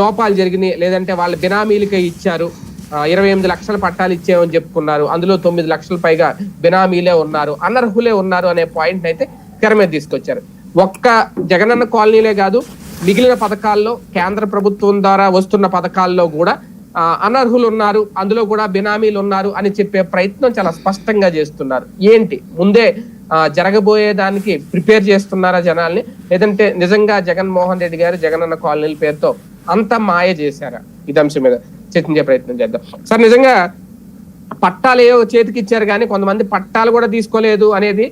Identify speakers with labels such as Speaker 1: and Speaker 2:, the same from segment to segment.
Speaker 1: లోపాలు జరిగినాయి, లేదంటే వాళ్ళ బినామీలకే ఇచ్చారు, 28 లక్షల పట్టాలు ఇచ్చామని చెప్పుకున్నారు, అందులో 9 లక్షల పైగా బినామీలే ఉన్నారు, అనర్హులే ఉన్నారు అనే పాయింట్ అయితే తెర మీద తీసుకొచ్చారు. ఒక్క జగనన్న కాలనీలే కాదు, మిగిలిన పథకాల్లో కేంద్ర ప్రభుత్వం ద్వారా వస్తున్న పథకాల్లో కూడా అనర్హులు ఉన్నారు, అందులో కూడా బినామీలు ఉన్నారు అని చెప్పే ప్రయత్నం చాలా స్పష్టంగా చేస్తున్నారు. ఏంటి ముందే జరగబోయే దానికి ప్రిపేర్ చేస్తున్నారా జనాల్ని, లేదంటే నిజంగా జగన్మోహన్ రెడ్డి గారు జగనన్న కాలనీల పేరుతో అంత మాయ చేశారా? ఇది అంశం మీద చర్చించే ప్రయత్నం చేద్దాం. సార్, నిజంగా పట్టాలు ఏవో చేతికి ఇచ్చారు కానీ కొంతమంది పట్టాలు కూడా తీసుకోలేదు అనేది,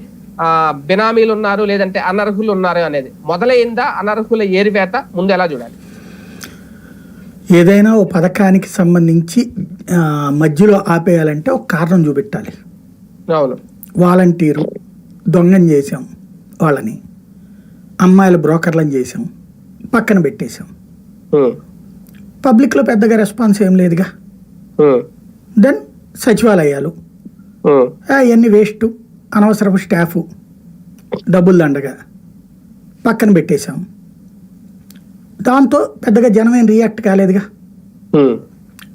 Speaker 1: బినామీలు ఉన్నారు లేదంటే అనర్హులు ఉన్నారు అనేది మొదలైందా? అనర్హుల ఏరివేత ముందు ఎలా చూడాలి?
Speaker 2: ఏదైనా ఓ పథకానికి సంబంధించి మధ్యలో ఆపేయాలంటే ఒక కారణం చూపెట్టాలి.
Speaker 1: అవును,
Speaker 2: వాలంటీరు దొంగం చేసాం, వాళ్ళని అమ్మాయిల బ్రోకర్లను చేసాం, పక్కన పెట్టేశాం. పబ్లిక్లో పెద్దగా రెస్పాన్స్ ఏం లేదుగా. దెన్ సచివాలయాలు అవన్నీ వేస్ట్, అనవసరపు స్టాఫ్, డబ్బులు దండగా పక్కన పెట్టేశాం. దాంతో పెద్దగా జనం ఏం రియాక్ట్ కాలేదుగా.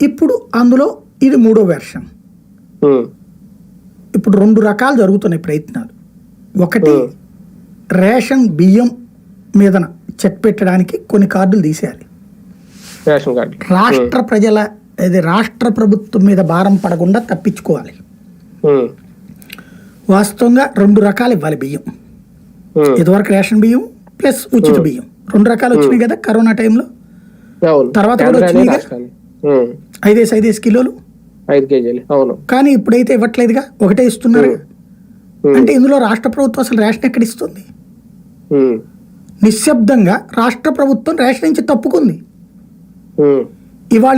Speaker 2: ఇప్పుడు అందులో ఇది 3వ వెర్షన్. ఇప్పుడు 2 రకాలు జరుగుతున్నాయి ప్రయత్నాలు. ఒకటి, రేషన్ బియ్యం మీదన చెక్ పెట్టడానికి కొన్ని కార్డులు తీసేయాలి. రాష్ట్ర ప్రజల రాష్ట్ర ప్రభుత్వం మీద భారం పడకుండా తప్పించుకోవాలి. వాస్తవంగా 2 రకాలు ఇవ్వాలి బియ్యం. ఇదివరకు రేషన్ బియ్యం ప్లస్ ఉచిత బియ్యం 2 రకాలు వచ్చినాయి కదా కరోనా టైంలో. తర్వాత కూడా వచ్చినాయి కదా 5 కిలోలు,
Speaker 1: 5 కేజీలు. అవును,
Speaker 2: కానీ ఇప్పుడైతే ఇవ్వట్లేదుగా, ఒకటే ఇస్తున్నారు. అంటే ఇందులో రాష్ట్ర ప్రభుత్వం అసలు రేషన్ ఎక్కడ ఇస్తుంది? నిశ్శబ్దంగా రాష్ట్ర ప్రభుత్వం రేషన్ నుంచి తప్పుకుంది. ఇవాళ